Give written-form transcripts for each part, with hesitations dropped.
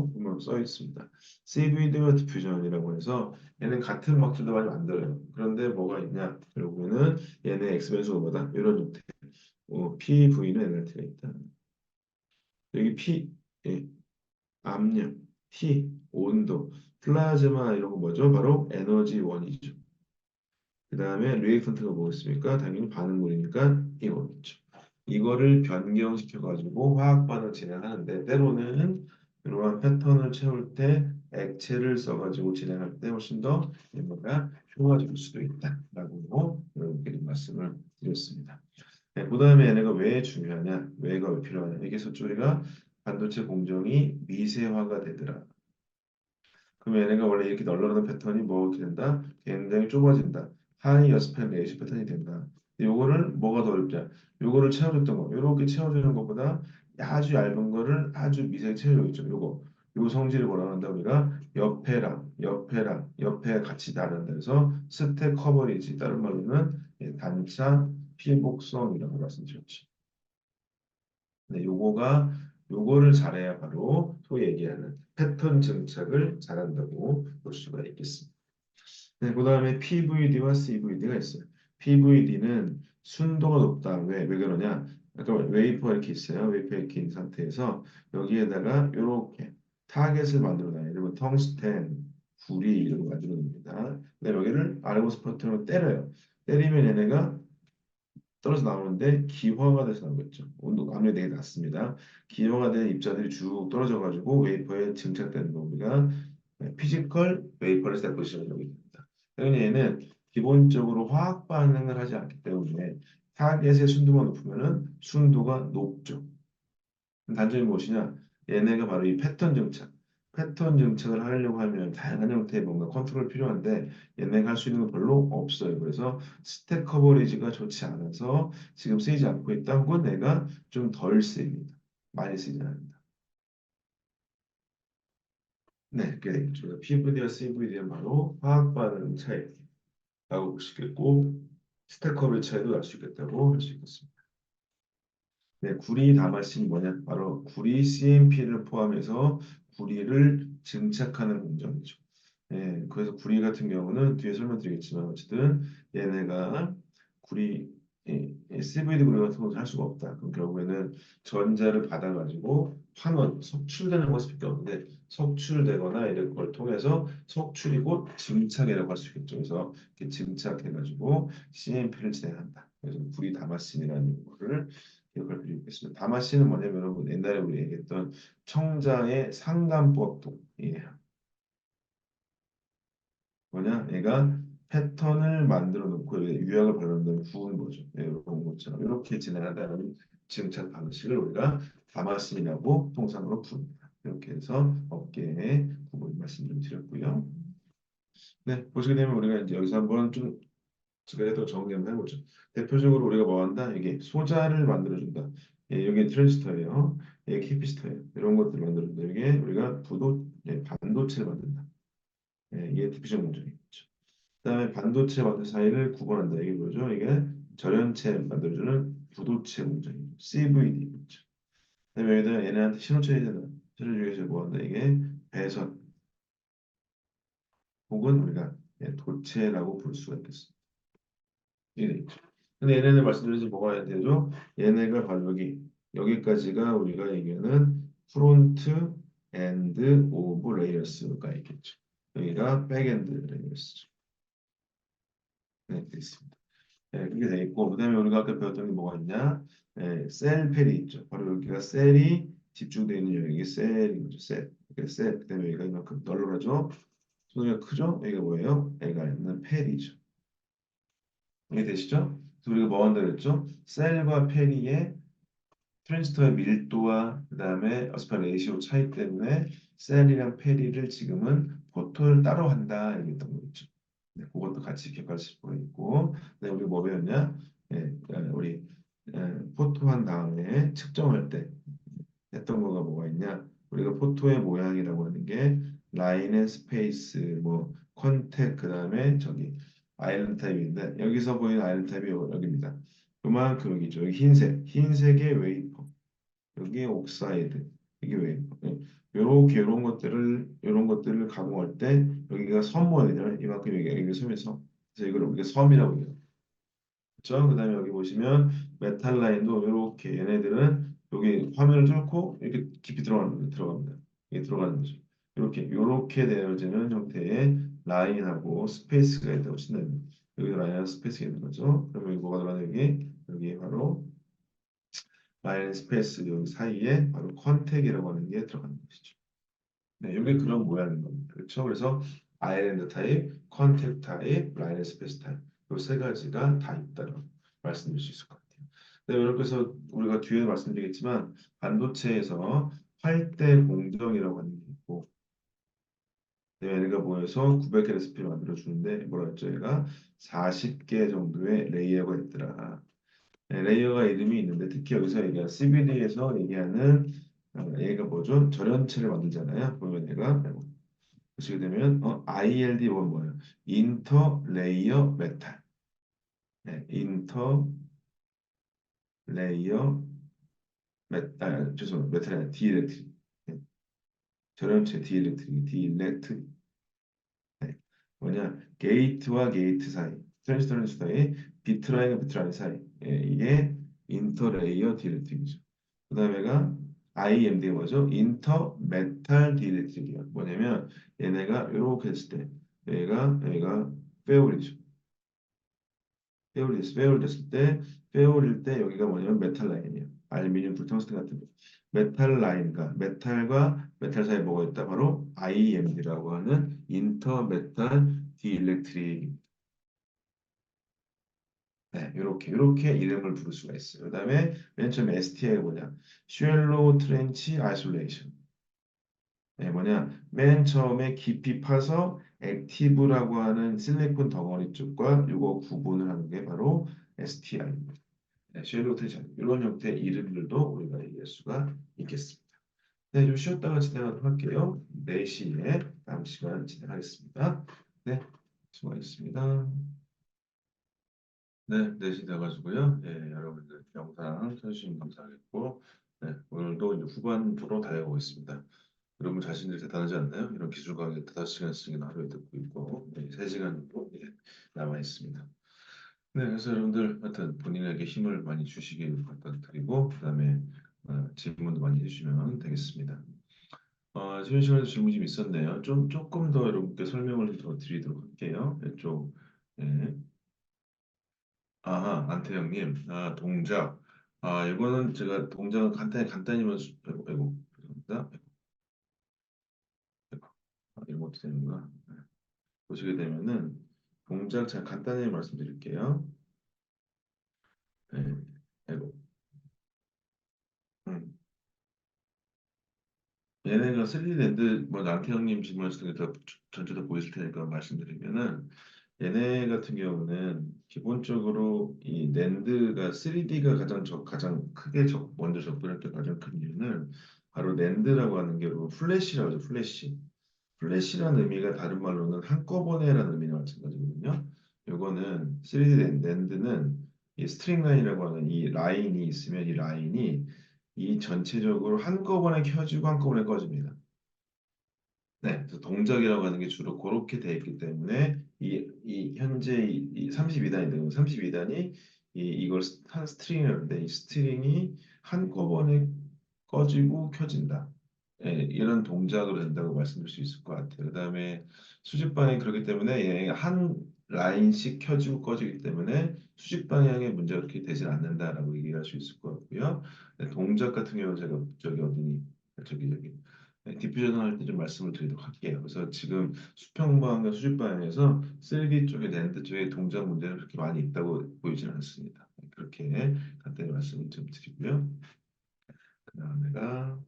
보면 써 있습니다. CVD와 디퓨전이라고 해서 얘는 같은 막들도 많이 만들어요. 그런데 뭐가 있냐? 결국에는 얘네 X변수가 뭐다? 이런 형태. PV는 NLT가 있다. 여기 P, 예, 압력, T, 온도, 플라즈마 이런 거 뭐죠? 바로 에너지원이죠. 그 다음에 리액턴트가 뭐겠습니까? 당연히 반응물이니까 이거겠죠. 이거를 변경시켜가지고 화학 반응 진행하는데 때로는 이러한 패턴을 채울 때 액체를 써가지고 진행할 때 훨씬 더 뭔가 효과적일 수도 있다라고 여러분께 말씀을 드렸습니다. 네, 그 다음에 얘네가 왜 중요하냐? 왜가 왜 필요하냐? 여기서 우리가 반도체 공정이 미세화가 되더라. 그럼 얘네가 원래 이렇게 널널한 패턴이 뭐 이렇게 된다? 굉장히 좁아진다. 하이 여스펜 레이시 패턴이 된다. 근데 요거를 뭐가 더 어렵냐? 요거를 채워줬던 거. 요렇게 채워주는 것보다 아주 얇은 거를 아주 미세하게 채워주겠죠. 요거. 요 성질을 뭐라고 한다 우리가 옆에 같이 다른다 해서 스택 커버리지 다른 말로는 단차 피복성이라고 말씀드렸죠. 네, 요거를 잘해야 바로 소위 얘기하는 패턴 증착을 잘한다고 볼 수가 있겠습니다. 네, 그다음에 PVD와 CVD가 있어요. PVD는 순도가 높다. 왜 그러냐? 아까 웨이퍼가 이렇게 있어요. 웨이퍼 이렇게 있는 상태에서 여기에다가 이렇게 타겟을 만들어 놔요. 예를 들면 텅스텐, 구리 이런 거 만들어 놉니다. 근데 여기를 아르고스 버튼으로 때려요. 때리면 얘네가 떨어져 나오는데 기화가 돼서 나오겠죠. 온도 압력이 되게 낮습니다. 기화가 된 입자들이 쭉 떨어져 가지고 웨이퍼에 증착되는 거 우리가 피지컬 웨이퍼레스 데포지션이라고 합니다. 당연히 얘는 기본적으로 화학 반응을 하지 않기 때문에 타겟의 순도가 높으면은 순도가 높죠. 단점이 무엇이냐? 얘네가 바로 이 패턴 증착. 패턴 증착을 하려고 하면 다양한 형태의 뭔가 컨트롤 필요한데 얘네가 할 수 있는 건 별로 없어요. 그래서 스택 커버리지가 좋지 않아서 지금 쓰이지 않고 있다 혹은 내가 좀 덜 쓰입니다. 많이 쓰이지 않는다. 네, 그게 되겠죠. PVD와 CVD는 바로 화학 반응 차이라고 볼 수 있겠고 스택 커버리지 차이도 알 수 있겠다고 할 수 있겠습니다. 네, 구리 다마신이 뭐냐? 바로 구리 CMP를 포함해서 구리를 증착하는 공정이죠. 예, 그래서 구리 같은 경우는 뒤에 설명드리겠지만 어쨌든 얘네가 구리 CVD 구리 같은 것을 할 수가 없다. 그럼 결국에는 전자를 받아가지고 환원, 석출되는 것밖에 없는데 석출되거나 이런 걸 통해서 석출이 곧 증착이라고 할 수 있겠죠. 그래서 이렇게 증착해가지고 CMP를 진행한다. 그래서 구리 다마신이라는 거를 기억할 필요 있겠습니다. 다마신은 뭐냐면 여러분 옛날에 우리 얘기했던 청자의 상관법도 이해해요. 뭐냐? 얘가 패턴을 만들어 놓고 유약을 발라놓은 다음에 구운 거죠. 네, 이런 것처럼 이렇게 진행하다는 증착 방식을 우리가 다마신이라고 통상으로 부릅니다. 이렇게 해서 업계의 구분 말씀 좀 드렸고요. 네, 보시게 되면 우리가 이제 여기서 한번 좀 그래도 정리 한번 해보죠. 대표적으로 우리가 뭐 한다? 이게 소자를 만들어준다. 예, 여기 트랜지스터예요. 예, 캐피시터예요. 이런 것들 만들어준다. 이게 우리가 반도체를 만든다. 예, 이게 디퓨전 공정이죠. 그다음에 반도체 완두 사이를 구분한다. 이게 뭐죠? 이게 절연체 만들어주는 부도체 공정이죠. CVD죠. 그다음에 여기다 얘네한테 신호체에 대한 신호주기 위해서 뭐 한다? 이게 배선 혹은 우리가 도체라고 부를 수가 있겠습니다. 이게 있죠. 근데 얘네는 말씀드린 뭐가 해야 되죠? 얘네가 바로 여기까지가 우리가 얘기하는 프론트 엔드 오브 레이어스가 있겠죠. 여기가 백엔드 레이어스죠. 네, 있습니다. 네, 그렇게 돼 있고 그다음에 우리가 아까 배웠던 게 뭐가 있냐? 네, 셀 펠이 있죠. 바로 여기가 셀이 집중되어 있는 여기 셀인 거죠. 셀. 그러니까 셀. 그다음에 여기가 이만큼 널널하죠. 소리가 크죠? 여기가 뭐예요? 여기가 있는 펠이죠. 이해 되시죠? 그래서 우리가 뭐 한다 그랬죠? 셀과 페리의 트랜지스터의 밀도와 그다음에 어스파 레이시오 차이 때문에 셀이랑 페리를 지금은 포토를 따로 한다 이렇게 했던 거죠. 네, 그것도 같이 기억하실 수가 있고, 네, 우리 뭐 배웠냐? 예, 우리 포토한 다음에 측정할 때 했던 거가 뭐가 있냐? 우리가 포토의 모양이라고 하는 게 라인 앤 스페이스, 뭐 컨택 그다음에 저기 아일랜드 타입인데 여기서 보이는 아일랜드 타입이 여기입니다. 그만큼 여기죠. 여기 흰색의 웨이퍼, 여기 옥사이드, 이게 웨이퍼. 예. 요렇게 요런 것들을 가공할 때 여기가 섬 모양이잖아요. 이만큼 여기가 섬이 섬. 그래서 이걸 우리가 섬이라고 해요. 그렇죠? 그다음에 여기 보시면 메탈 라인도 이렇게 얘네들은 여기 화면을 뚫고 이렇게 깊이 들어갑니다. 이게 들어가는 거죠. 이렇게 되어지는 형태의 라인하고 스페이스가 있다고 친다면 여기 라인하고 스페이스가 있는 거죠. 그러면 여기 뭐가 들어가냐 여기 바로 라인 스페이스 여기 사이에 바로 컨택이라고 하는 게 들어가는 것이죠. 네, 이게 그런 모양인 겁니다. 그렇죠? 그래서 아일랜드 타입, 컨택 타입, 라인 스페이스 타입 이 세 가지가 다 있다고 말씀드릴 수 있을 것 같아요. 네, 이렇게 해서 우리가 뒤에 말씀드리겠지만 반도체에서 활대 공정이라고 하는 게 있고 네, 얘네가 모여서 900개 레시피를 만들어 주는데 뭐라 했죠? 얘가 40개 정도의 레이어가 있더라. 네, 레이어가 이름이 있는데 특히 여기서 얘기한 CVD에서 얘기하는 얘가 뭐죠? 절연체를 만들잖아요. 보면 얘가 보시게 되면 ILD1 뭐예요? 인터 레이어 메탈. 네, 인터 레이어 죄송합니다. 메탈이 아니라 디일렉트릭. 네, 절연체 디일렉트릭. 네, 뭐냐? 게이트와 게이트 사이, 트랜지스터 사이, 비트라인과 비트라인 사이. 예, 이게 인터 레이어 디일렉트릭이죠. 그다음에가 IMD가 뭐죠? 인터 메탈 디일렉트릭이에요. 뭐냐면 얘네가 이렇게 했을 때 얘가 페어리죠. 페어리됐을 때, 페어릴 때 여기가 뭐냐면 메탈 라인이에요. 알루미늄, 불텅스텐 같은 거. 메탈과 메탈 사이에 뭐가 있다? 바로 IMD라고 하는 인터 메탈 디일렉트릭. 네, 이렇게 이름을 부를 수가 있어요. 그다음에 맨 처음에 STI가 뭐냐? 쉘로 트렌치 아이솔레이션. 네, 뭐냐? 맨 처음에 깊이 파서 액티브라고 하는 실리콘 덩어리 쪽과 이거 구분을 하는 게 바로 STI입니다. 네, 쉘로 트렌치 이런 형태의 이름들도 우리가 얘기할 수가 있겠습니다. 네, 좀 쉬었다가 진행하도록 할게요. 4시에 다음 시간 진행하겠습니다. 네, 수고하셨습니다. 네, 4시 돼가지고요. 예, 여러분들 영상 쳐주시면 감사하겠고, 네, 오늘도 이제 후반부로 달려가고 있습니다. 여러분 자신들이 대단하지 않나요? 이런 기술 강의 5시간씩이나 하루에 듣고 있고, 네, 3시간 정도 남아 있습니다. 네, 그래서 여러분들 하여튼 본인에게 힘을 많이 주시길 부탁드리고, 그다음에 질문도 많이 해주시면 되겠습니다. 쉬는 시간에 질문 좀 있었네요. 조금 더 여러분께 설명을 더 드리도록 할게요. 이쪽, 네. 아하, 안태영님, 동작. 이거는 제가 동작은 간단히만, 아이고, 죄송합니다. 이런 것도 되는구나. 네. 보시게 되면은, 동작 제가 간단히 말씀드릴게요. 네. 아이고, 음. 얘네가 3D 랜드, 뭐, 안태영님 질문하셨던 게다 전체 다 보이실 테니까 말씀드리면은, 얘네 같은 경우는 기본적으로 이 낸드가 3D가 가장 크게 먼저 접근할 때 가장 큰 이유는 바로 낸드라고 하는 게 플래시라고 하죠. 플래시라는 의미가 다른 말로는 한꺼번에라는 의미와 마찬가지거든요. 요거는 3D 낸드는 이 스트링 라인이라고 하는 이 라인이 있으면 이 라인이 이 전체적으로 한꺼번에 켜지고 한꺼번에 꺼집니다. 네, 그래서 동작이라고 하는 게 주로 그렇게 돼 있기 때문에 이 현재 이 32단이 32단이 이걸 한 스트링이라는데 이 스트링이 한꺼번에 꺼지고 켜진다. 예, 이런 동작으로 된다고 말씀드릴 수 있을 것 같아요. 그다음에 수직 방향이 그렇기 때문에 한 라인씩 켜지고 꺼지기 때문에 수직 방향에 문제가 그렇게 되질 않는다라고 얘기할 수 있을 것 같고요. 네, 동작 같은 경우는 제가 저기 어디니 저기 디퓨전 할 때 좀 말씀을 드리도록 할게요. 그래서 지금 수평방향과 수직방향에서 3D 쪽에 랜드 쪽에 동작 문제는 그렇게 많이 있다고 보이지는 않습니다. 그렇게 간단히 말씀을 좀 드리고요. 그다음에가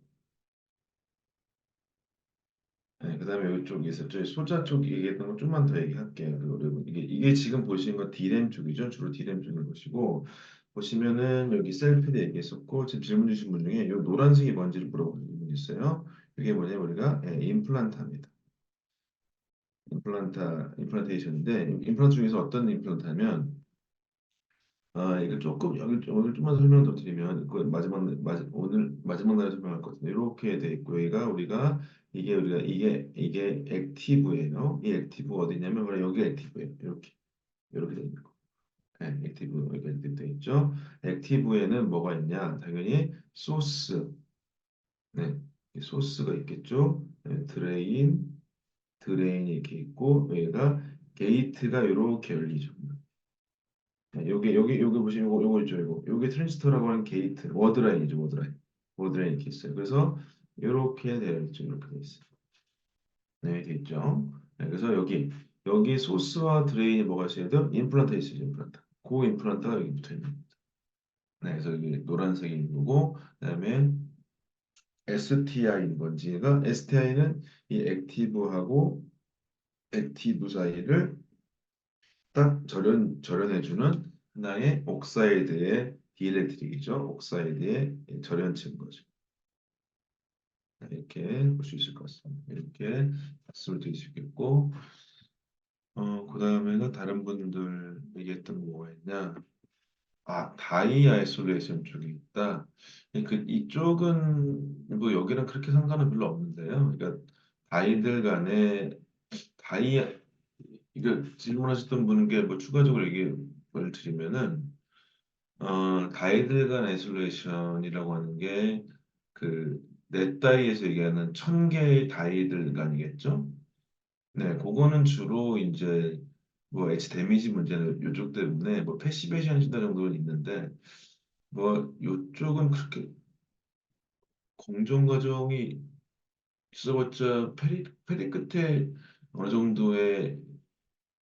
그다음에 이쪽에 있었죠. 소자 쪽 얘기했던 거 좀만 더 얘기할게요. 그리고 이게 지금 보시는 건 D램 쪽이죠. 주로 D램 쪽을 보시고 보시면은 여기 셀프에 얘기했었고 지금 질문 주신 분 중에 이 노란색이 뭔지를 물어보는 분 있어요. 이게 뭐냐면 우리가 임플란트입니다. 임플란테이션인데 임플란트 중에서 어떤 임플란트냐면 이거 조금 여기 좀만 설명 더 드리면 그 오늘 마지막 날에 설명할 것 같은데 이렇게 돼 있고 여기가 우리가 이게 액티브예요. 이 액티브 어디냐면 바로 여기 액티브예요. 이렇게 돼 있는 거. 네, 액티브 여기 액티브 돼 있죠. 액티브에는 뭐가 있냐? 당연히 소스, 네, 이 소스가 있겠죠. 네, 드레인이 이렇게 있고 여기가 게이트가 이렇게 열리죠. 네, 여기 보시면 요거 있죠, 요게 트랜지스터라고 하는 게이트, 워드라인이죠, 워드라인 이렇게 있어요. 그래서 이렇게 되어 있죠, 이렇게 되어 있어요. 네, 되어 있죠. 네, 그래서 여기 소스와 드레인이 뭐가 있어야 돼요? 임플란트 있어요, 임플란트. 그 임플란트가 여기 붙어 있는. 네, 그래서 여기 노란색인 거고, 그다음에 STI인 건지가 STI는 이 액티브 사이를 딱 절연해주는 하나의 옥사이드의 디엘렉트릭이죠. 옥사이드의 절연체인 거죠. 이렇게 볼 수 있을 것 같습니다. 이렇게 말씀을 드릴 수 있겠고, 그 다음에는 다른 분들 얘기했던 거 뭐가 있냐? 다이 아이솔레이션 쪽이 있다. 이쪽은 뭐 여기랑 그렇게 상관은 별로 없는데요. 그러니까 다이들 간에 다이 이거 질문하셨던 분께 뭐 추가적으로 얘기를 드리면은 다이들 간 아이솔레이션이라고 하는 게 그 넷다이에서 얘기하는 1000개의 다이들 간이겠죠? 네, 그거는 주로 이제 뭐 엣지 데미지 문제는 요쪽 때문에 뭐 패시베이션 시다 정도는 있는데 뭐 요쪽은 그렇게 공정 과정이 있어봤자 페리 끝에 어느 정도의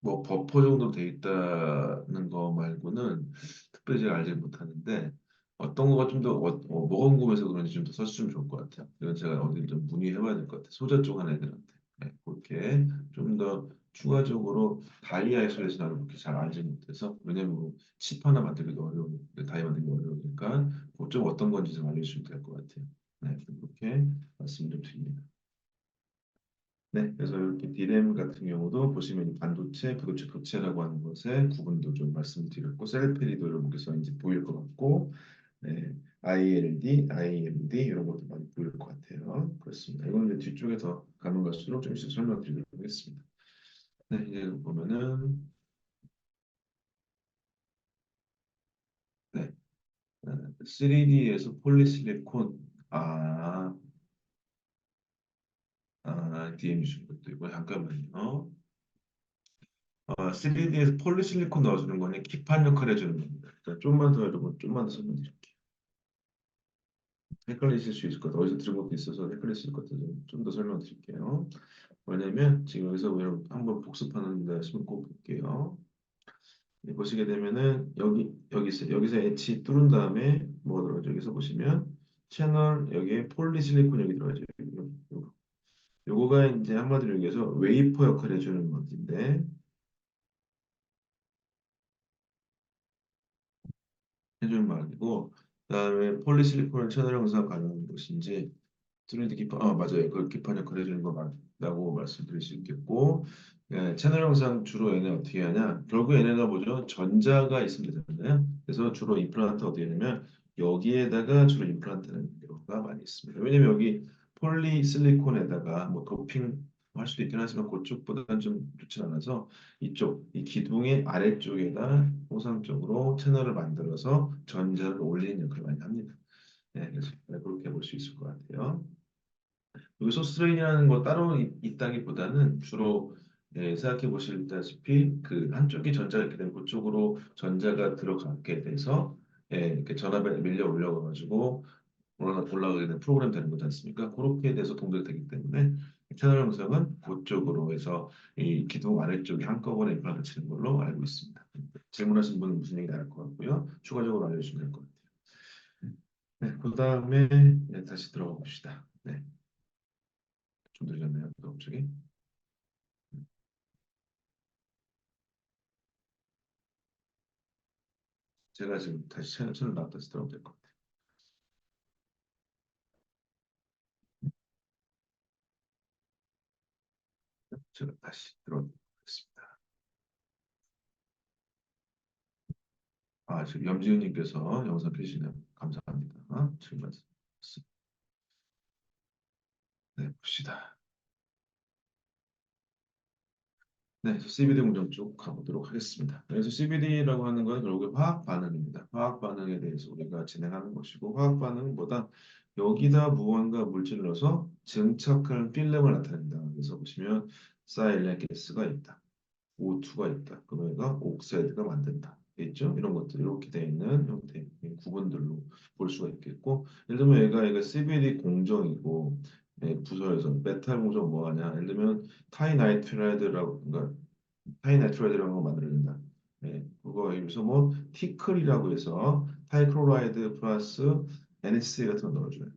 뭐 버퍼 정도 돼 있다는 거 말고는 특별히 제가 알지 못하는데 어떤 거가 좀 더 뭐가 궁금해서 그런지 좀 더 써주시면 좋을 것 같아요. 이건 제가 어디 좀 문의해봐야 될 것 같아요. 소자 쪽 한 애들한테. 네, 그렇게 좀 더 추가적으로 다이 아이솔레이션 나는 그렇게 잘 알지 못해서 왜냐면 뭐칩 하나 만들기도 어려우니까 다이 만들기 어려우니까 그좀 어떤 건지 좀 알려주시면 될 것 같아요. 네, 그렇게 말씀 좀 드립니다. 네, 그래서 이렇게 디램 같은 경우도 보시면 이 반도체, 부도체, 도체라고 하는 것의 구분도 좀 말씀드렸고 셀페리도 이렇게 이제 보일 것 같고, 네, ILD, IMD 이런 것도 많이 보일 것 같아요. 그렇습니다. 이건 이제 뒤쪽에 더 가면 갈수록 좀 있어 설명드리도록 하겠습니다. 네, 이제 보면은 네, 3D에서 폴리실리콘, DM 주신 것도 있고 잠깐만요. 3D에서 폴리실리콘 넣어주는 거는 기판 역할 해주는 겁니다. 자, 좀만 더 여러분, 좀만 더 설명드릴게요. 헷갈리실 수 있을 것 같아요. 어디서 들은 것도 있어서 헷갈리실 것 같아서 좀 더 설명드릴게요. 왜냐면 지금 여기서 여러분 한번 복습하는데 하시면 꼭 볼게요. 보시게 되면은 여기 있어요. 여기서 엣지 뚫은 다음에 뭐가 들어가죠? 여기서 보시면 채널 여기에 폴리실리콘 여기 들어가죠. 요거가 이제 한마디로 얘기해서 웨이퍼 역할을 해주는 건데 해주는 말이고 그다음에 폴리실리콘을 채널 형상 가능한 것인지 3D 기판, 맞아요. 그 기판 역할 해주는 거 맞다고 말씀드릴 수 있겠고, 예, 채널 영상 주로 얘네 어떻게 하냐? 결국 얘네가 뭐죠? 전자가 있으면 되잖아요. 그래서 주로 임플란트 어디에 하냐면 여기에다가 주로 임플란트는 경우가 많이 있습니다. 왜냐면 여기 폴리실리콘에다가 뭐 도핑 할 수도 있긴 하지만 그쪽보다는 좀 좋지 않아서 이 기둥의 아래쪽에다 호상적으로 채널을 만들어서 전자를 올리는 역할을 많이 합니다. 네, 그래서 그렇게 볼 수 있을 것 같아요. 여기 소스트레인이라는 거 따로 있다기보다는 주로 생각해 보시다시피 그 한쪽에 전자가 있게 되면 그쪽으로 전자가 들어가게 돼서 이렇게 전압에 밀려 올려가지고 올라가게 되는 프로그램 되는 거지 않습니까? 그렇게 돼서 동작이 되기 때문에 채널 영상은 그쪽으로 해서 이 기둥 아래쪽에 한꺼번에 임플란트 치는 걸로 알고 있습니다. 질문하신 분은 무슨 얘기 나을 것 같고요. 추가적으로 알려주시면 될 것 같아요. 네, 그 다음에 다시 들어가 봅시다. 네, 좀 늦었네요. 또 갑자기. 제가 지금 다시 채널 나왔다 들어오면 될 것 같아요. 제가 다시 들어오겠습니다. 지금 염지은님께서 영상 켜시네요. 감사합니다. 지금 말씀. 네, 봅시다. 네, CBD 공정 쪽 가보도록 하겠습니다. 그래서 CBD라고 하는 건 결국에 화학 반응입니다. 화학 반응에 대해서 우리가 진행하는 것이고, 화학 반응보다 여기다 무언가 물질을 넣어서 증착한 필름을 나타낸다. 그래서 보시면 사일렌 가스가 있다. O2가 있다. 그럼 얘가 옥사이드가 만든다. 있죠? 이런 것들 이렇게 되어 있는 형태의 구분들로 볼 수가 있겠고, 예를 들면 얘가 CBD 공정이고, 부서에서 메탈 공정 뭐 하냐? 예를 들면 타이나이트라이드라고 그러니까 타이나이트라이드라는 거 만들어낸다. 그거에 비해서 뭐 티클이라고 해서 타이크로라이드 플러스 NH3 같은 거 넣어줘요.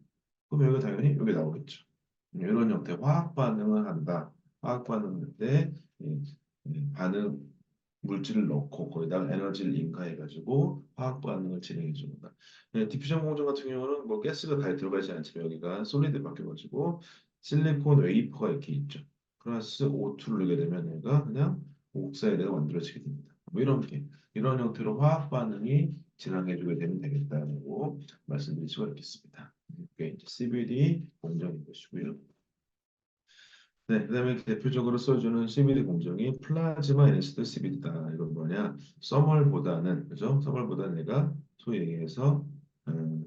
그럼 여기 당연히 여기 나오겠죠. 이런 형태의 화학 반응을 한다. 화학 반응인데 반응 물질을 넣고 거기다가 에너지를 인가해가지고 화학 반응을 진행해 줍니다. 디퓨전 공정 같은 경우는 뭐 가스가 다 들어가지 않지만 여기가 솔리드 바뀌어가지고 실리콘 웨이퍼가 이렇게 있죠. 플러스 O2를 넣게 되면 얘가 그냥 옥사이드가 만들어지게 됩니다. 뭐 이런 형태로 화학 반응이 진행해주게 되면 되겠다고 말씀드릴 수가 있겠습니다. 이게 이제 CVD 공정인 것이고요. 네, 그다음에 대표적으로 써주는 CBD 공정이 플라즈마 인스트 CBD다. 이건 뭐냐? 써멀보다는 그죠? 써멀보다는 내가 소위 얘기해서 음,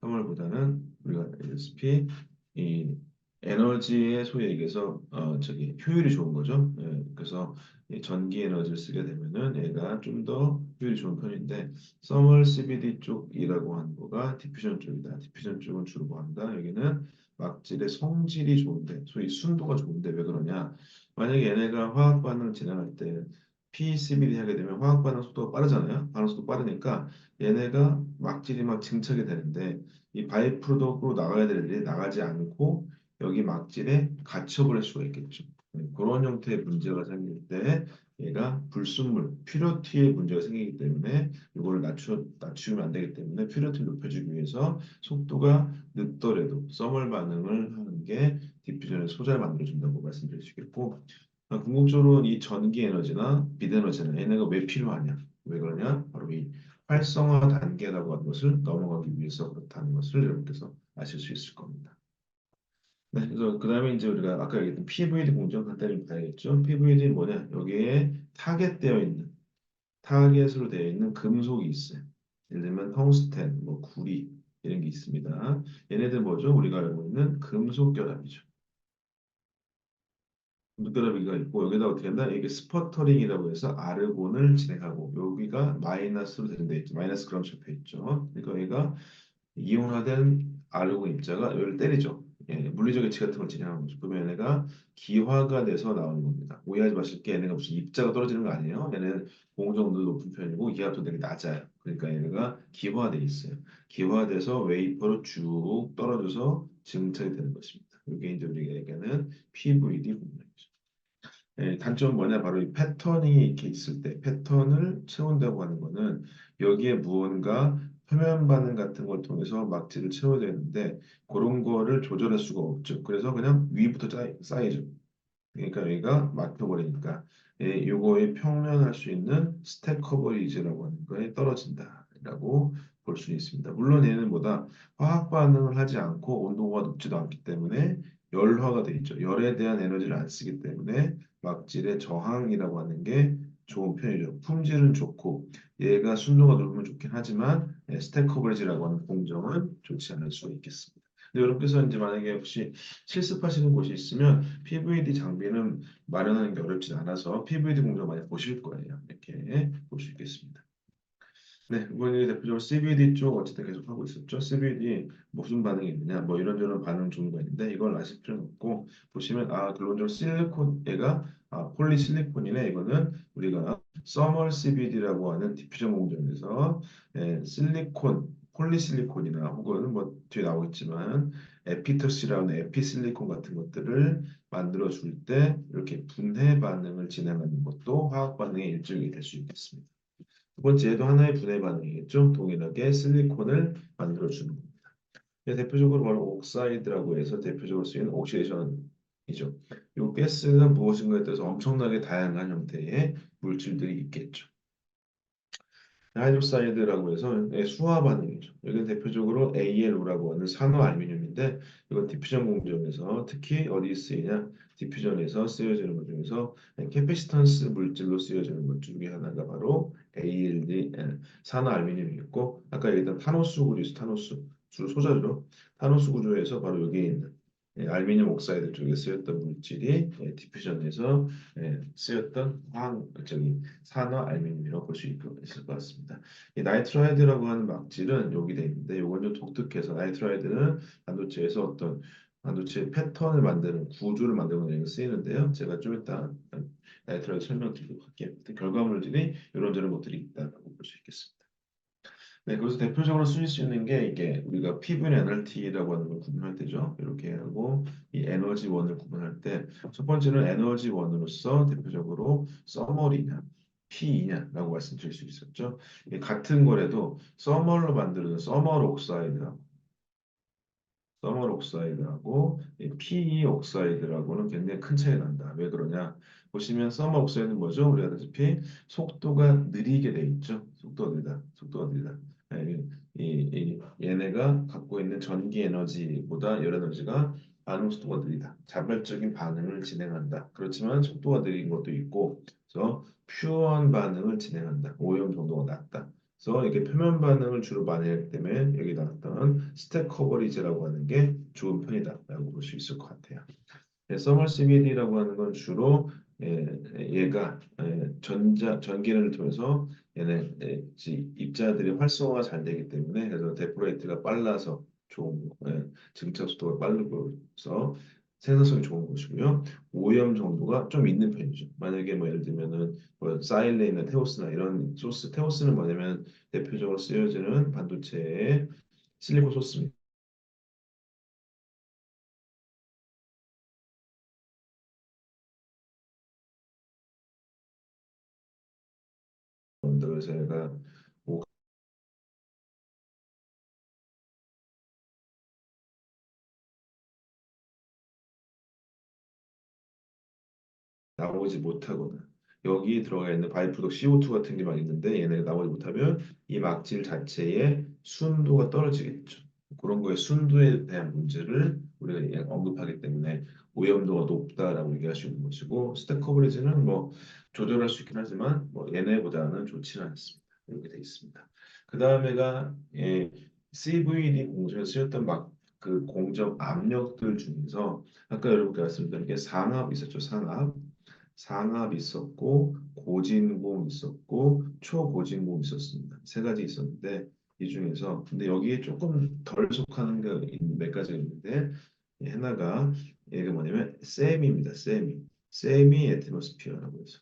써멀보다는 우리가 알다시피 이 에너지의 소위 얘기해서 저기 효율이 좋은 거죠. 그래서 이 전기 에너지를 쓰게 되면은 얘가 좀 더 효율이 좋은 편인데 써멀 CBD 쪽이라고 하는 거가 디퓨전 쪽이다. 디퓨전 쪽은 주로 뭐 한다? 여기는 막질의 성질이 좋은데 소위 순도가 좋은데 왜 그러냐? 만약에 얘네가 화학 반응을 진행할 때 PCBD 하게 되면 화학 반응 속도가 빠르잖아요. 반응 속도 빠르니까 얘네가 막질이 막 증착이 되는데 이 바이 프로덕트로 나가야 될 일이 나가지 않고 여기 막질에 갇혀버릴 수가 있겠죠. 그런 형태의 문제가 생길 때 얘가 불순물, 퓨리티의 문제가 생기기 때문에 이거를 낮추면 안 되기 때문에 퓨리티를 높여주기 위해서 속도가 늦더라도 써멀 반응을 하는 게 디퓨전의 소자를 만들어준다고 말씀드릴 수 있겠고 궁극적으로 이 전기 에너지나 비대너지나 얘네가 왜 필요하냐? 왜 그러냐? 바로 이 활성화 단계라고 하는 것을 넘어가기 위해서 그렇다는 것을 여러분께서 아실 수 있을 겁니다. 네, 그래서 그다음에 이제 우리가 아까 얘기했던 PVD 공정 간단히 좀 봐야겠죠. PVD 뭐냐? 여기에 타겟으로 되어 있는 금속이 있어요. 예를 들면 텅스텐, 뭐 구리 이런 게 있습니다. 얘네들 뭐죠? 우리가 알고 있는 금속 결합이죠. 물결합이가 있고 여기다 어떻게 한다? 이게 스퍼터링이라고 해서 아르곤을 진행하고 여기가 마이너스로 되는 데 있죠. 마이너스 그람 잡혀 있죠. 그러니까 얘가 이온화된 아르곤 입자가 여기를 때리죠. 물리적 해치 같은 걸 진행하는 거죠. 그러면 얘네가 기화가 돼서 나오는 겁니다. 오해하지 마실 게 얘네가 무슨 입자가 떨어지는 거 아니에요. 얘는 공정도 높은 편이고 기압도 되게 낮아요. 그러니까 얘네가 기화돼 있어요. 기화돼서 웨이퍼로 쭉 떨어져서 증착이 되는 것입니다. 이게 이제 우리가 얘기하는 PVD 공정이죠. 단점은 뭐냐? 바로 이 패턴이 이렇게 있을 때 패턴을 채운다고 하는 거는 여기에 무언가 표면 반응 같은 걸 통해서 막지를 채워야 되는데 그런 거를 조절할 수가 없죠. 그래서 그냥 위부터 쌓이죠. 그러니까 여기가 막혀버리니까 요거에 평면할 수 있는 스택 커버리지라고 하는 거에 떨어진다라고 볼 수 있습니다. 물론 얘는 보다 화학 반응을 하지 않고 온도가 높지도 않기 때문에 열화가 돼 있죠. 열에 대한 에너지를 안 쓰기 때문에 막질의 저항이라고 하는 게 좋은 편이죠. 품질은 좋고 얘가 순도가 높으면 좋긴 하지만 스택 커버리지라고 하는 공정은 좋지 않을 수가 있겠습니다. 근데 여러분께서 이제 만약에 혹시 실습하시는 곳이 있으면 PVD 장비는 마련하는 게 어렵지 않아서 PVD 공정 많이 보실 거예요. 이렇게 볼 수 있겠습니다. 네, 이번에 대표적으로 CBD 쪽 어쨌든 계속 하고 있었죠. CBD 무슨 반응이 있느냐, 뭐 이런저런 반응 종류가 있는데 이걸 아실 필요는 없고 보시면 결론적으로 실리콘 얘가 폴리실리콘이네. 이거는 우리가 서멀 CBD라고 하는 디퓨전 공정에서 폴리실리콘이나 혹은 뭐 뒤에 나오겠지만 에피터시라는 에피실리콘 같은 것들을 만들어 줄 때 이렇게 분해 반응을 진행하는 것도 화학 반응의 일종이 될 수 있겠습니다. 두 번째도 하나의 분해 반응이겠죠. 동일하게 실리콘을 만들어주는 겁니다. 대표적으로 바로 옥사이드라고 해서 대표적으로 쓰이는 옥시데이션이죠. 이 가스가 무엇인가에 따라서 엄청나게 다양한 형태의 물질들이 있겠죠. 하이드로사이드라고 해서 수화 반응이죠. 여기는 대표적으로 ALO라고 하는 산화 알루미늄인데 이건 디퓨전 공정에서 특히 어디 쓰이냐? 디퓨전에서 쓰여지는 것 중에서 캐피시턴스 물질로 쓰여지는 것 중에 하나가 바로 ALD 산화 알루미늄이었고 아까 얘기했던 타노스 구조, 타노스 주로 소자죠. 타노스 구조에서 바로 여기에 있는 알루미늄 옥사이드 쪽에 쓰였던 물질이 디퓨전에서 쓰였던 화학적인 산화 알루미늄이라고 볼 수 있을 것 같습니다. 이 나이트라이드라고 하는 막질은 여기 돼 있는데 이건 좀 독특해서 나이트라이드는 반도체에서 어떤 반도체 패턴을 만드는 구조를 만드는 데 쓰이는데요. 제가 좀 이따 나이트라이드 설명드리도록 할게요. 결과물들이 이런저런 것들이 있다고 볼 수 있겠습니다. 네, 그래서 대표적으로 쓰일 수 있는 게 이게 우리가 PV NRT라고 하는 걸 구분할 때죠. 이렇게 하고 이 에너지원을 구분할 때 첫 번째는 에너지원으로서 대표적으로 써멀이냐 P이냐라고 말씀드릴 수 있었죠. 같은 거래도 써멀로 만드는 써멀 옥사이드하고 써멀 옥사이드하고 이 PE 옥사이드라고는 굉장히 큰 차이가 난다. 왜 그러냐? 보시면 써멀 옥사이드는 뭐죠? 우리가 아다시피 속도가 느리게 돼 있죠. 속도가 느리다. 속도가 느리다. 예, 얘네가 갖고 있는 전기 에너지보다 열 에너지가 반응 속도가 느리다. 자발적인 반응을 진행한다. 그렇지만 속도가 느린 것도 있고, 그래서 퓨어한 반응을 진행한다. 오염 정도가 낮다. 그래서 이게 표면 반응을 주로 많이 하기 때문에 여기 나왔던 스택 커버리지라고 하는 게 좋은 편이다라고 볼 수 있을 것 같아요. 서멀 CVD라고 하는 건 주로 얘가 전기를 통해서 얘네 입자들이 활성화가 잘 되기 때문에 그래서 데포레이트가 빨라서 좋은 증착 속도가 빠르고서 생산성이 좋은 것이고요. 오염 정도가 좀 있는 편이죠. 만약에 뭐 예를 들면은 뭐 사일렌이나 테오스나 이런 소스, 테오스는 뭐냐면 대표적으로 쓰여지는 반도체의 실리콘 소스입니다. 그래서 얘가 나오지 못하거나 여기 들어가 있는 바이프덕 CO2 같은 게 막 있는데 얘네가 나오지 못하면 이 막질 자체의 순도가 떨어지겠죠. 그런 거에 순도에 대한 문제를 우리가 언급하기 때문에 오염도가 높다라고 얘기할 수 있는 것이고 스택 커버리지는 뭐 조절할 수 있긴 하지만 뭐 얘네보다는 좋지는 않습니다. 이렇게 돼 있습니다. 그 다음에가 CVD 공정에 쓰였던 막 그 공정 압력들 중에서 아까 여러분께 말씀드린 게 상압 있었죠. 상압 있었고 고진공 있었고 초고진공 있었습니다. 세 가지 있었는데 이 중에서 근데 여기에 조금 덜 속하는 게 몇 가지가 있는데 하나가 얘가 뭐냐면 세미입니다. 세미 애트모스피어라고 해서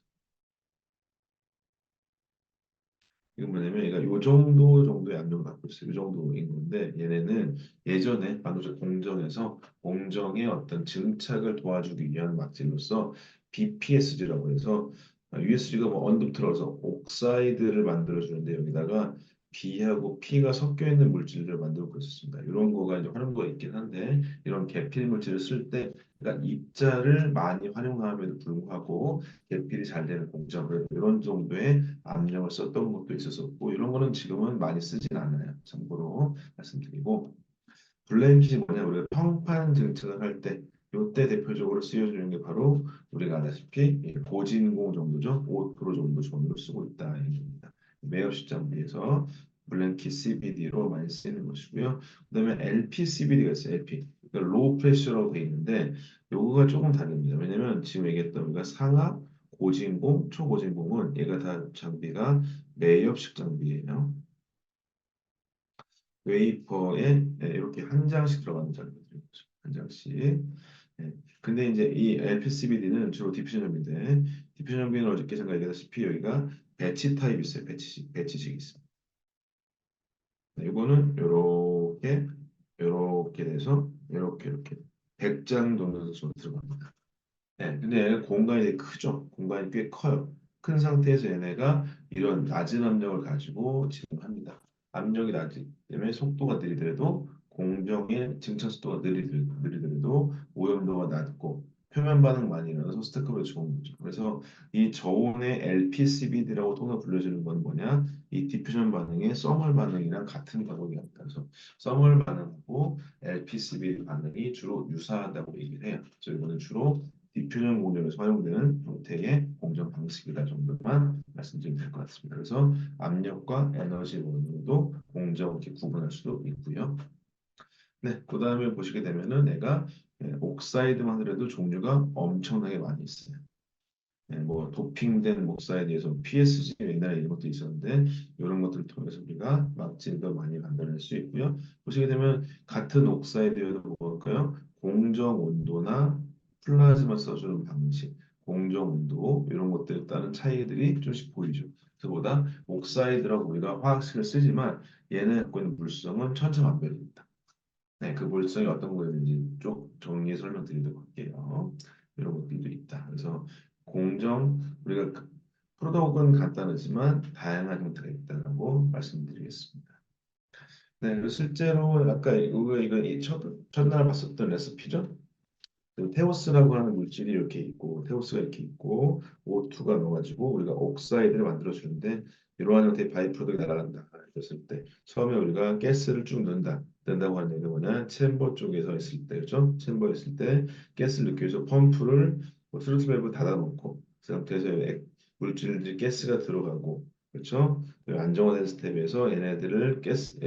이건 뭐냐면 얘가 요 정도의 압력을 갖고 있어요. 이 정도인 건데 얘네는 예전에 반도체 공정에서 공정의 어떤 증착을 도와주기 위한 막질로서 BPSG라고 해서 USG가 뭐 언급 들어서 옥사이드를 만들어 주는데 여기다가 B하고 P가 섞여 있는 물질들을 만들고 있었습니다. 이런 거가 이제 활용도가 있긴 한데 이런 계필 물질을 쓸 때 그러니까 입자를 많이 활용함에도 불구하고 계필이 잘 되는 공정 이런 정도의 압력을 썼던 것도 있었었고 이런 거는 지금은 많이 쓰진 않아요. 참고로 말씀드리고 블렌킷이 뭐냐 우리가 평판 증측을 할 때 이때 대표적으로 쓰여지는 게 바로 우리가 아다시피 고진공 정도죠. 5% 정도 정도로 쓰고 있다 얘기입니다. 매엽시 장비에서 블렌킷 CBD로 많이 쓰이는 것이고요. 그다음에 LPCBD가 있어요. LP. 그러니까 로우 프레셔라고 돼 있는데 요거가 조금 다릅니다. 왜냐면 지금 얘기했던 우리가 상압, 고진공, 초고진공은 얘가 다 장비가 매엽식 장비예요. 웨이퍼에 이렇게 한 장씩 들어가는 장비들인 거죠. 한 장씩. 예. 근데 이제 이 LPCBD는 주로 디퓨전 장비인데 디퓨전 장비는 어저께 제가 얘기했다시피 여기가 배치 타입 있어요. 배치식 있습니다. 네, 이거는 요렇게 돼서 이렇게 100장 정도 들어갑니다. 네, 근데 얘가 공간이 되게 크죠. 공간이 꽤 커요. 큰 상태에서 얘네가 이런 낮은 압력을 가지고 지금 합니다. 압력이 낮기 때문에 속도가 느리더라도 공정의 증차 속도가 느리더라도 오염도가 낮고 표면 반응 많이 일어나서 스테커블이 좋은 거죠. 그래서 이 저온의 LPCVD라고 통상 불려지는 건 뭐냐? 이 디퓨전 반응의 서멀 반응이랑 같은 과목이었다. 그래서 서멀 반응하고 LPCVD 반응이 주로 유사하다고 얘기를 해요. 그래서 이거는 주로 디퓨전 공정에서 활용되는 형태의 공정 방식이다 정도만 말씀드리면 될 것 같습니다. 그래서 압력과 에너지 원으로도 공정 이렇게 구분할 수도 있고요. 네, 그 다음에 보시게 되면은 얘가 옥사이드만 하더라도 종류가 엄청나게 많이 있어요. 뭐 도핑된 옥사이드에서 PSG 옛날에 이런 것도 있었는데 이런 것들을 통해서 우리가 막질도 많이 만들어낼 수 있고요. 보시게 되면 같은 옥사이드여도 뭘까요? 공정 온도나 플라즈마 써주는 방식, 공정 온도 이런 것들에 따른 차이들이 좀씩 보이죠. 그보다 옥사이드라고 우리가 화학식을 쓰지만 얘는 갖고 있는 물성은 천차만별입니다. 네, 그 물성이 어떤 거였는지 쭉 정리해 설명드리도록 할게요. 이런 것들도 있다. 그래서 공정 우리가 프로덕은 간단하지만 다양한 형태가 있다고 말씀드리겠습니다. 네, 그리고 실제로 아까 이거 첫날 봤었던 레시피죠? 그 테오스라고 하는 물질이 이렇게 있고 테오스가 이렇게 있고 O2가 넣어가지고 우리가 옥사이드를 만들어 주는데 이러한 형태의 바이 프로덕이 날아간다 그랬을 때 처음에 우리가 가스를 쭉 넣는다고 하는 얘기가 뭐냐 챔버 쪽에서 있을 때 그죠 챔버에 있을 때 가스를 넣기 위해서 펌프를 뭐 스로틀 밸브 닫아놓고 그 상태에서 물질들이 가스가 들어가고 그렇죠 안정화된 스텝에서 얘네들을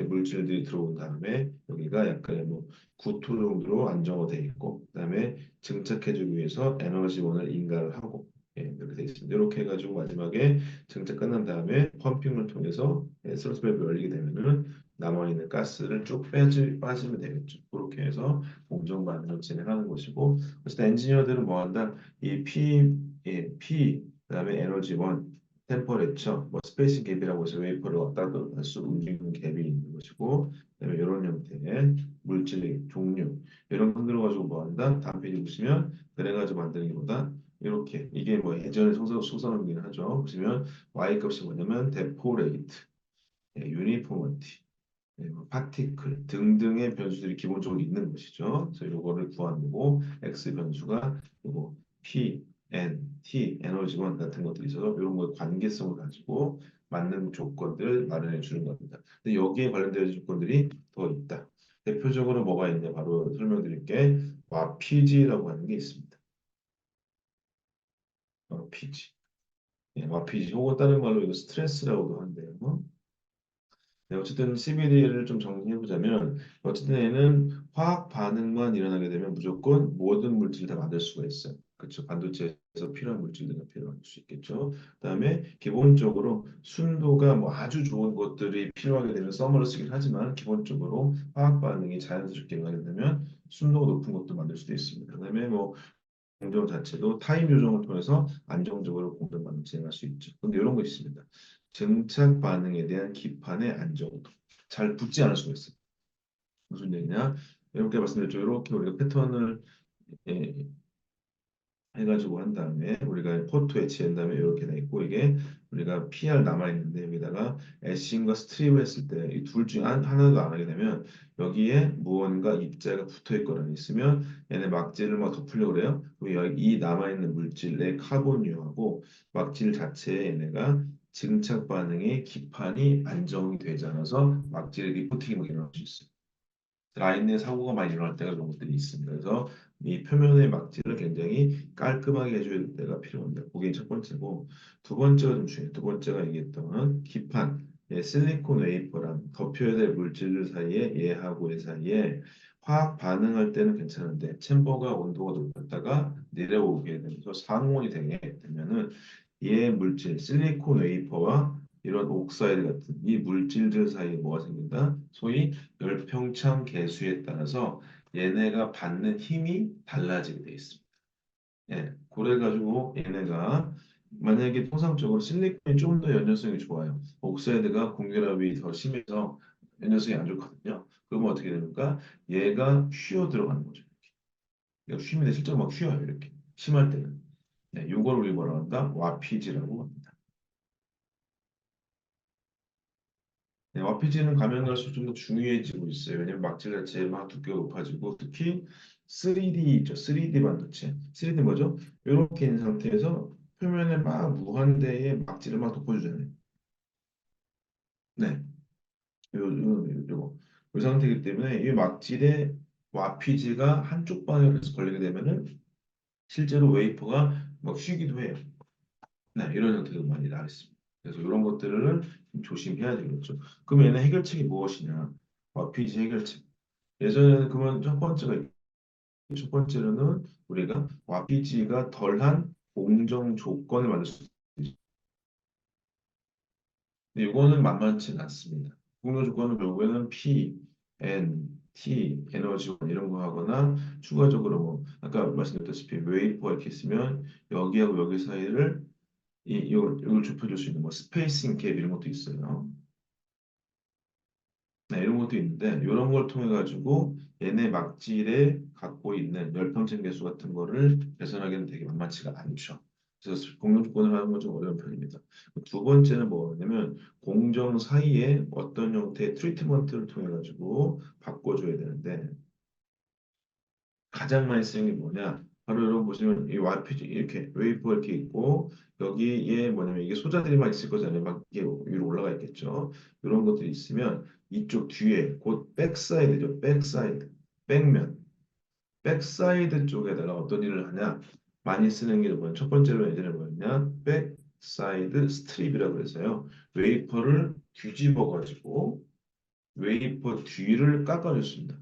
물질들이 들어온 다음에 여기가 약간 뭐 9토 정도로 안정화돼 있고 그다음에 증착해주기 위해서 에너지원을 인가를 하고 이렇게 돼 있습니다. 이렇게 해가지고 마지막에 증착 끝난 다음에 펌핑을 통해서 스로스 밸브 열리게 되면은 남아있는 가스를 쭉 빠지면 되겠죠. 그렇게 해서 공정 반응을 진행하는 것이고 그래서 엔지니어들은 뭐 한다? 이 P 그다음에 에너지원 템퍼레처, 뭐 스페이싱 갭이라고 해서 웨이퍼를 왔다 갔다 할수 움직이는 갭이 있는 것이고 그다음에 이런 형태의 물질 종류 이런 거 들어가지고 뭐 한다? 다음 페이지 보시면 그래가지고 만드는 것보다 이렇게 이게 뭐 예전에 속성이긴 하죠. 보시면 y 값이 뭐냐면 데포레이트, 유니포머티, 뭐 파티클 등등의 변수들이 기본적으로 있는 것이죠. 그래서 이거를 구하는 거고 x 변수가 이거 p, n, t, 에너지원 같은 것들이 있어서 이런 거의 관계성을 가지고 맞는 조건들을 마련해 주는 겁니다. 근데 여기에 관련된 조건들이 더 있다. 대표적으로 뭐가 있냐 바로 설명드릴게. 와피지라고 하는 게 있습니다. 와피지. 와피지. 혹은 다른 말로 이거 스트레스라고도 하는데요. 네, 어쨌든 CBD를 좀 정리해 보자면 어쨌든 얘는 화학 반응만 일어나게 되면 무조건 모든 물질을 다 만들 수가 있어요. 그렇죠. 반도체에서 필요한 물질들은 필요할 수 있겠죠. 그다음에 기본적으로 순도가 뭐 아주 좋은 것들이 필요하게 되면 써머를 쓰긴 하지만 기본적으로 화학 반응이 자연스럽게 일어나게 되면 순도가 높은 것도 만들 수도 있습니다. 그다음에 뭐 공정 자체도 타임 조정을 통해서 안정적으로 공정 반응 진행할 수 있죠. 근데 이런 거 있습니다. 증착 반응에 대한 기판의 안정도. 잘 붙지 않을 수가 있어요. 무슨 얘기냐? 이렇게 말씀드렸죠. 이렇게 우리가 패턴을 예, 해가지고 한 다음에 우리가 포토에 치한 다음에 이렇게 돼 있고 이게 우리가 PR 남아 있는데 여기다가 애싱과 스트립을 했을 때 이 둘 중에 하나도 안 하게 되면 여기에 무언가 입자가 붙어 있거나 있으면 얘네 막질을 막 덮으려고 그래요. 그럼 여기 이 남아 있는 물질의 카본유하고 막질 자체에 얘네가 증착 반응의 기판이 안정이 되지 않아서 막질의 리포팅이 막 일어날 수 있어요. 라인 내 사고가 많이 일어날 때가 그런 것들이 있습니다. 그래서 이 표면의 막질을 굉장히 깔끔하게 해줘야 될 때가 필요합니다. 그게 첫 번째고 두 번째가 좀 중요해요. 두 번째가 얘기했던 기판, 실리콘 웨이퍼랑 덮여야 될 물질들 사이에 얘하고 얘 사이에 화학 반응할 때는 괜찮은데 챔버가 온도가 높았다가 내려오게 되면서 상온이 되게 되면은 얘 물질 실리콘 웨이퍼와 이런 옥사이드 같은 이 물질들 사이에 뭐가 생긴다? 소위 열평창 계수에 따라서 얘네가 받는 힘이 달라지게 돼 있습니다. 그래가지고 얘네가 만약에 통상적으로 실리콘이 좀 더 연전성이 좋아요. 옥사이드가 공결합이 더 심해서 연전성이 안 좋거든요. 그러면 어떻게 됩니까? 얘가 휘어 들어가는 거죠. 얘가 휘면 실제로 막 휘어요. 이렇게 심할 때는. 요걸 우리 뭐라고 한다? 와피지라고 합니다. 와피지는 가면 갈수록 좀 더 중요해지고 있어요. 왜냐면 막질 자체의 막 두께가 높아지고 특히 3D 있죠. 3D 반도체. 3D 뭐죠? 이렇게 있는 상태에서 표면에 막 무한대의 막지를 막 덮어주잖아요. 네. 요 상태이기 때문에 이 막질에 와피지가 한쪽 방향에서 걸리게 되면은 실제로 웨이퍼가 막 휘기도 해요. 네, 이런 형태도 많이 나와 있습니다. 그래서 이런 것들을 좀 조심해야 되겠죠. 그럼 얘는 해결책이 무엇이냐? 와피지 해결책. 예전에는 그러면 첫 번째가 있고, 첫 번째로는 우리가 와피지가 덜한 공정 조건을 만들 수 있죠. 근데 이거는 만만치 않습니다. 공정 조건은 결국에는 P, N, T, 에너지원 이런 거 하거나 추가적으로 뭐 아까 말씀드렸다시피 웨이퍼 이렇게 있으면 여기하고 여기 사이를 이걸 좁혀줄 수 있는 뭐 스페이싱 갭 이런 것도 있어요. 네, 이런 것도 있는데 이런 걸 통해 가지고 얘네 막질에 갖고 있는 열평점 계수 같은 거를 계산하기는 되게 만만치가 않죠. 그래서 공정 조건을 하는 건 좀 어려운 편입니다. 두 번째는 뭐냐면 공정 사이에 어떤 형태의 트리트먼트를 통해 가지고 바꿔줘야 되는데 가장 많이 쓰는 게 뭐냐? 바로 여러분 보시면 이 와이프지 이렇게 웨이퍼 이렇게 있고 여기에 뭐냐면 이게 소자들이만 있을 거잖아요. 막 이게 위로 올라가 있겠죠. 이런 것들이 있으면 이쪽 뒤에 곧 백사이드죠. 백사이드, 백면, 백사이드 쪽에다가 어떤 일을 하냐? 많이 쓰는 게 뭐냐? 첫 번째로 예전에 뭐였냐? 백사이드 스트립이라고 해서요. 웨이퍼를 뒤집어 가지고 웨이퍼 뒤를 깎아줬습니다.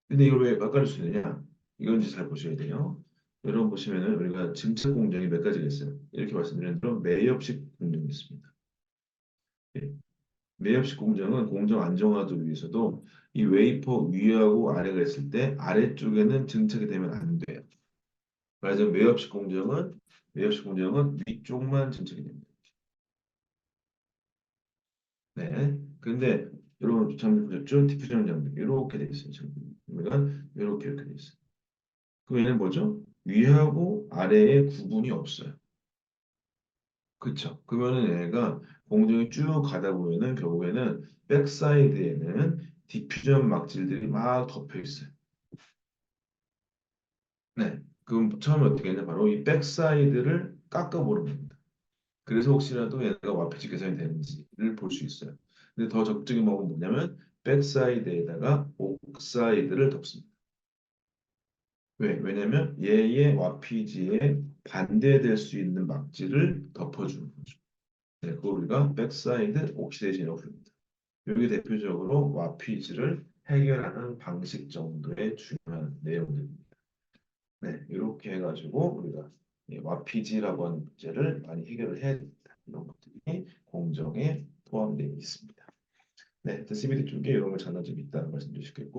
근데 이걸 왜 깎아줄 수 있느냐? 이건지 잘 보셔야 돼요. 여러분 보시면은 우리가 증착 공정이 몇 가지가 있어요. 이렇게 말씀드린 대로 매엽식 공정이 있습니다. 예. 매엽식 공정은 공정 안정화를 위해서도 이 웨이퍼 위하고 아래가 있을 때 아래쪽에는 증착이 되면 안 돼요. 그래서 매엽식 공정은 위쪽만 증착이 됩니다. 네. 근데 여러분 장비 보셨죠? 디퓨전 장비 이렇게 돼 있어요. 장비가 이렇게 돼 있어요. 그럼 얘는 뭐죠? 위하고 아래에 구분이 없어요. 그쵸? 그러면은 얘가 공정이 쭉 가다 보면은 결국에는 백사이드에는 디퓨전 막질들이 막 덮여 있어요. 네. 그럼 처음에 어떻게 했냐? 바로 이 백사이드를 깎아보는 겁니다. 그래서 혹시라도 얘가 와피지 개선이 되는지를 볼 수 있어요. 근데 더 적극적인 방법은 뭐냐면 백사이드에다가 옥사이드를 덮습니다. 왜? 왜냐면 얘의 와피지에 반대될 수 있는 막질을 덮어주는 거죠. 네, 그걸 우리가 백사이드 옥시데이션이라고 부릅니다. 이게 대표적으로 와피즈를 해결하는 방식 정도의 중요한 내용들입니다. 네, 이렇게 해가지고 우리가 이 와피지라고 하는 문제를 많이 해결을 해야 됩니다. 이런 것들이 공정에 포함되어 있습니다. 네, CBD 쪽에 이런 걸 장단점이 있다는 말씀 주시겠고